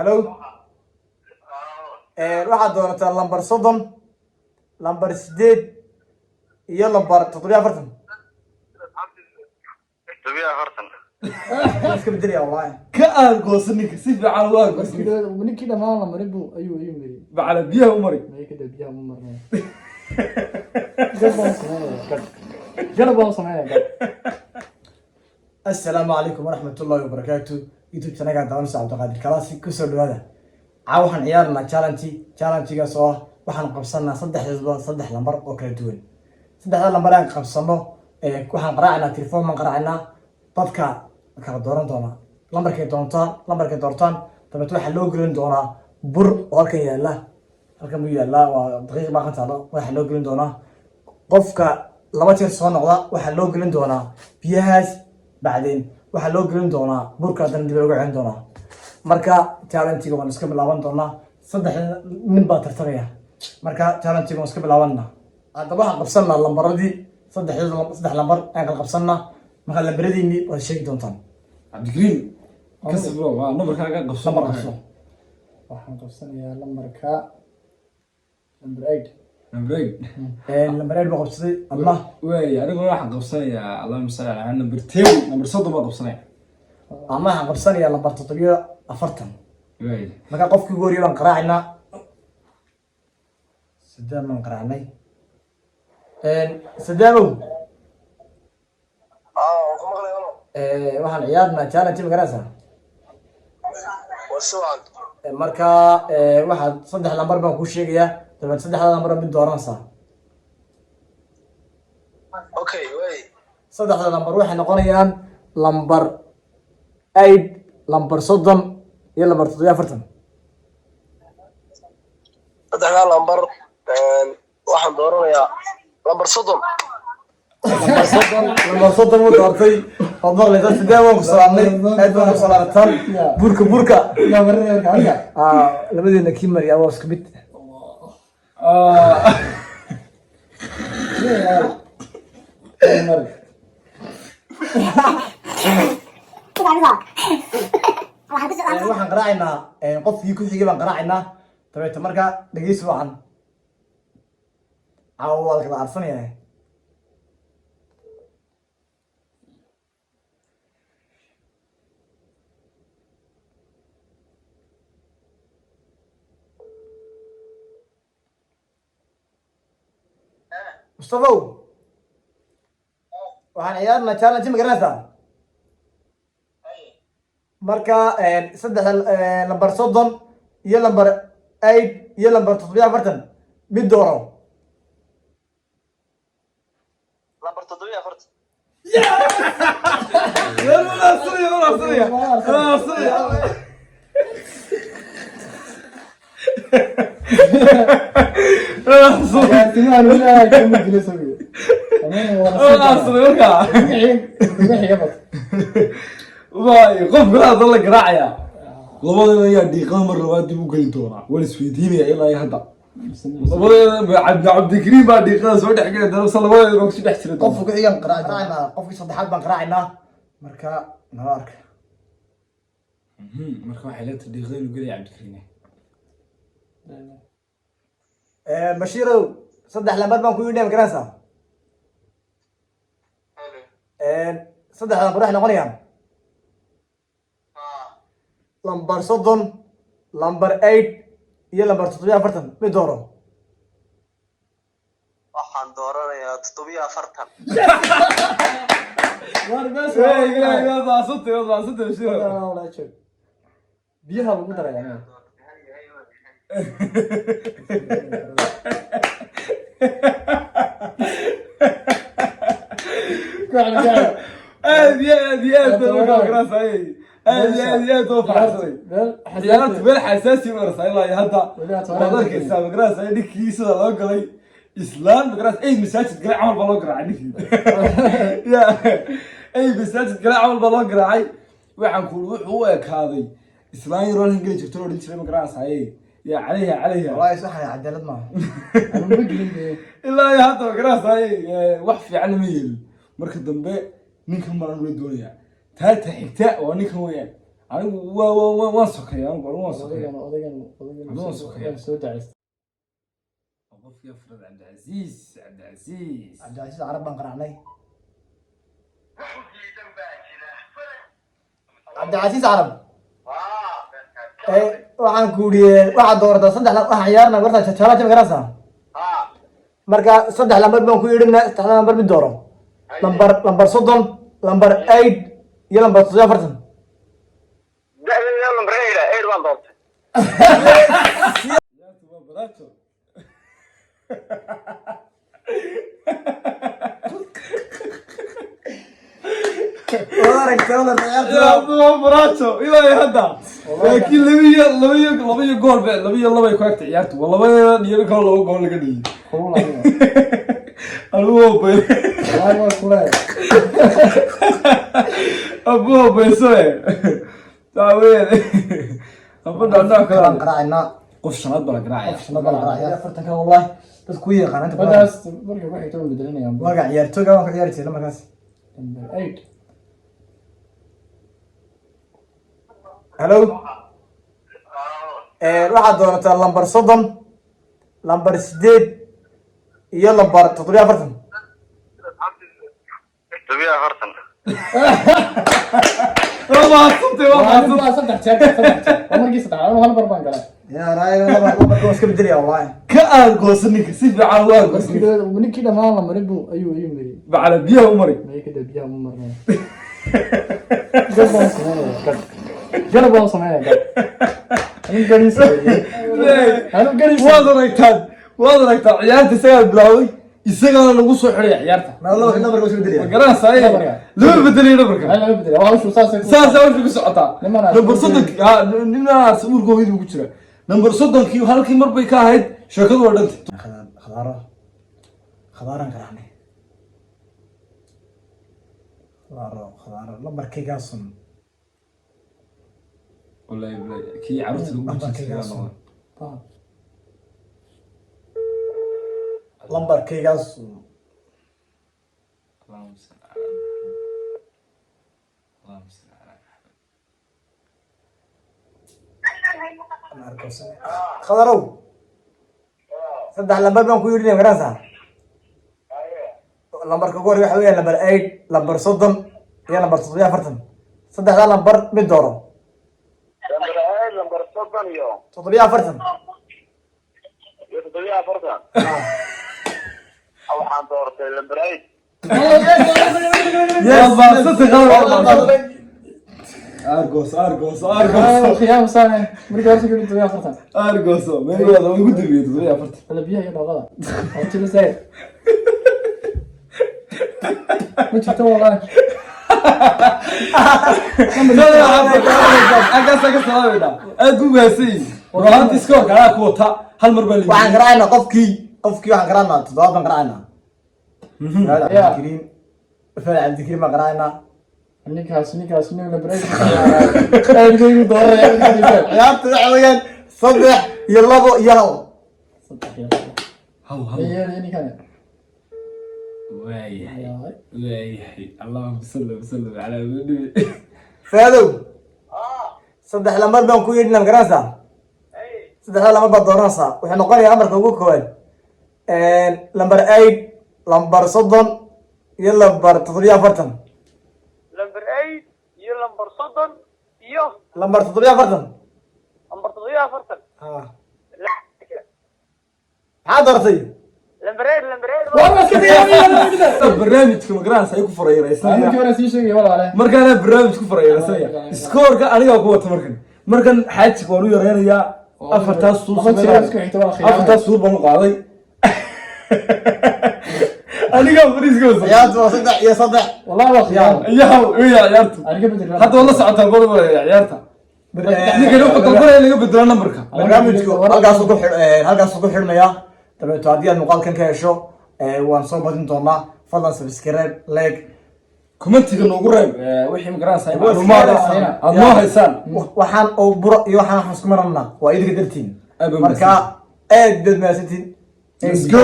Hello. Waxaad doonataa lambar 30, lambar 8 iyo lambar 47. Iska beddelaya wallahi. Ka argoosanka si fiican u argoosanka. ninkii dhamaan la marin buu ayuu mari. Bacala biyaha u mari. May ka biyaha u marnaa. Garabaan sameeyaa. Assalaamu calaykum waraxmatullaahi wabarakaatuh. YouTube channel-ka Daawanaysa Cabdiqaadir Kalaasi ku soo dhawaada. Waxaan ciyaarnaa challenge-gaas oo waxaan qabsanaa saddex lambar oo kala duwan. Saddexda lambar aan qabsano waxaan qaraacinaa telefoon man qaraacinaa dadka kala dooran doona. Lambarkay doortaan dabeetana waxaa loo gelin doonaa bur oo halkan yaala. Halkan buu yaala waa daqiiq baa qantaalo waxaa loo gelin doonaa qofka laba jeer soo noqda waxaa loo gelin doonaa biyahaas bacdeen waxaa loo gelin doonaa burka haddana dib uga celin doonaa. Marka challenge-ga waan iska bilaaban doonaa. Saddex nin baa tartamaya. Marka challenge-ga waan iska bilaabanaa. Haddaba waxaan qabsanaa lambaradii saddex lambar aan kala qabsanaa. Marka lambaradiini waad sheegi doontaan. Cabdigreen kasbo waa numberkaaga qabso. Waxaan qabsanayaa lambarka number 8. Number 8. Lambar 8 baa qabsaday Allah. Way anigu waxaan qabsanayaa Allahumma salli ala number 10. Number 30 baa qabsanaya. Ama waxaan qabsanayaa lambar 47. Way. Marka qofkii ugu horreeyay baan qaraacinaa. Sidee man qaraacnay? Sideedow. Waxaan ciyaarnaa challenge magarasa. Marka waxaad saddex lambar baan ku sheegayaa dabeed saddexda lambar mid dooranaysaa. Okay, way. Saddexda lambar waxay noqonayaan lambar 8, lambar 30 iyo lambar 47. Saddexda lambar waxaan dooranayaa lambar 30. lambar 30 muu doortay oo maqlaysa sidee waan ku salaamnay aad baan ku salaamtaan burka labadeena kii mariya waa isku mid waxaan qaraacinaa qofkii ku xigay baan qaraacinaa dabeeta marka dhegeysi wacan caawa waa la kala arsanayaa. Mustafa waxaan ciyaarnaa challenge magarasa. Marka saddexda lambar 30 iyo lambar 8 iyo lambar 47 mid dooro. Lambar 47. qofka hadda la garaacaya labadeeda ayaa dhiiqada mar labaad dib u gelin doonaa wala isweydiinaya ilaa hadda labadeeda cabdikariim baa dhiiqada soo dhex geli doona mise labadeeda baa kusoo dhex jira qofka ku xigan qaraacinaa qofkii saddexaad baan qaraacinaa marka nala arka. marka waxay leedahay dhiiqada inuu gelaya cabdikariim. Bashiirow saddex lambar baan ku yidhi magarasa. Saddexda lambar waxay noqonayaan lambar 30, lambar 8 iyo lambar 47 mid dooro. Waxaan dooranayaa 47. biyaha lagu darayaa. aad oo farxay meel xasaasi u arsa ilaa hadda wadarkiisa magraas ay dhigkiisa loo galay islaan magraas ay masaajid galay camal baa loo garaacay dhigii ay masaajid galay camal baa loo garaacay waxaan ku wuxuu u ekaaday islaan yaroo la geli jirto oo dhig jiray magraas ay يا عليها والله صح يا عدالات معه انا مجرم ilaa iyo hadda magarasay wax fiican ma yeelin marka dambe ninkan baan u doonaya taata xigta oo ninkan weeyaan anigu waan sokay anigu waan sokay odagan soo dacaysta qofkii afraad Cabdicaziz cabdicasiis carab baan qaracnay cabdicasiis carab waxaan ku yidhi waxaad doorataa saddex waxaan ciyaarna warta jajalaja magarasa marka saddex lambar baan ku yidhi saddex lambar mid dooro lambar 30 lambar 8 iyo lambar 40 lambar 8 waan doortay barato barato ilaa hadda laakiin labiyo gool be labiyo labay ku agta ciyaartu waa labada dhiyar kale laba gool laga dhigay alugo bay abu baysoe taaween abada anaa kala qaracna qof shanaad bala garaacay afartanka wallahi dad ku yaqaan inta badan wadaas marka waxay toon bedelinayaan marka ciyaartooyga waan ka ciyaari jiray markaas number 8 hello waxaad doonataa lambar 30 lambar 8 iyo lambar 47 waa saddex jeer markii saddex hal mar baan galay يا راي lambar iska bedeliya wallahi ka aargoosan ninka si fiican u aargoosan ninkii dhamaan la marin buu ayuu mari bacala biyaha u maray may ka biyaha u marnaa garab baan sameeyaa waad aragtaa ciyaarta isagaa bilaaway isagana lagu soo xiray ciyaarta lambarka iska bedeliya magaranaysaa lama bedeliyo nabarka saasa hawsha ku socotaa number 30 nimaas uurkooda ku jira number 30 halkii mar bay ka ahayd sheekadu waa dhantay khadaaran karaxnay khadaaro lambarkaygaasum wallahi kii carruurta lagu jiray lambarkaygaasum khadarow saddex lambar baan ku yidhi magaranaysaa lambarka ugu hore waxa weeyaan lambar 8 lambar 30 iyo lambar 47 saddexdaa lambar mid dooro lambar 30 iyo 47 waxaan doortay lambar 8 argos khiyaam saane markii hore ku duuyaa fartan argos meelooda ugu dirbiyo 47 kala biyaha iyo dhaqada oo tiro sayd ma jirto wallahi agaas salaamida aad u maasay ruuxaanti iskoor kala ku wata hal mar baa waxaan garaacnaa qofkii waxaan garaacnaa 7 baan garaacnaa Cabdikariim baan garaacnaa ninkaas nin la baray ayuu dooray ciyaarta waxa weeyaan 3 iyo 2 iyo 1 haw ninkan waayahay allahumma salli ala nabi faadow saddex lambar baan ku yidhi garanaysaa saddex lambar baad dooranaysaa wuxuu noqonayaa amarka ugu koowaad lambar 8 lambar 30 iyo lambar 47 lambar 8 iyo lambar 30 iyo lambar 47 lambar 47 maxaa doortay lambar 8 barnaamijka magaranaysa ay ku furayeenaysaa markii hore sii sheegay walaale markaana barnaamij ku furayeenaysaa iskoorka aniga ku wata markan xaaji waan u yareynayaa afartaas suur baan u qaaday aniga fariiska ciyaartu waa 3 iyo 3 wallahi waa khiyaam ciyaartu aniga bedel hadda wala socotaa boqol ciyaarta ninka wuxuu dalbanaya laga bedelo numberka barnaamijku halkaas ugu xidhmaya dabeeto haddii aad muuqaalkan ka hesho waan soo badin doonaa fadlan subscribe like commentiga noogu reeb wixii magaranaysa macluumaad aad noo haysaan waxaan oo buro iyo waxaan isku marnaa waa idinka dartiin marka aad baad mahadsantiin let's go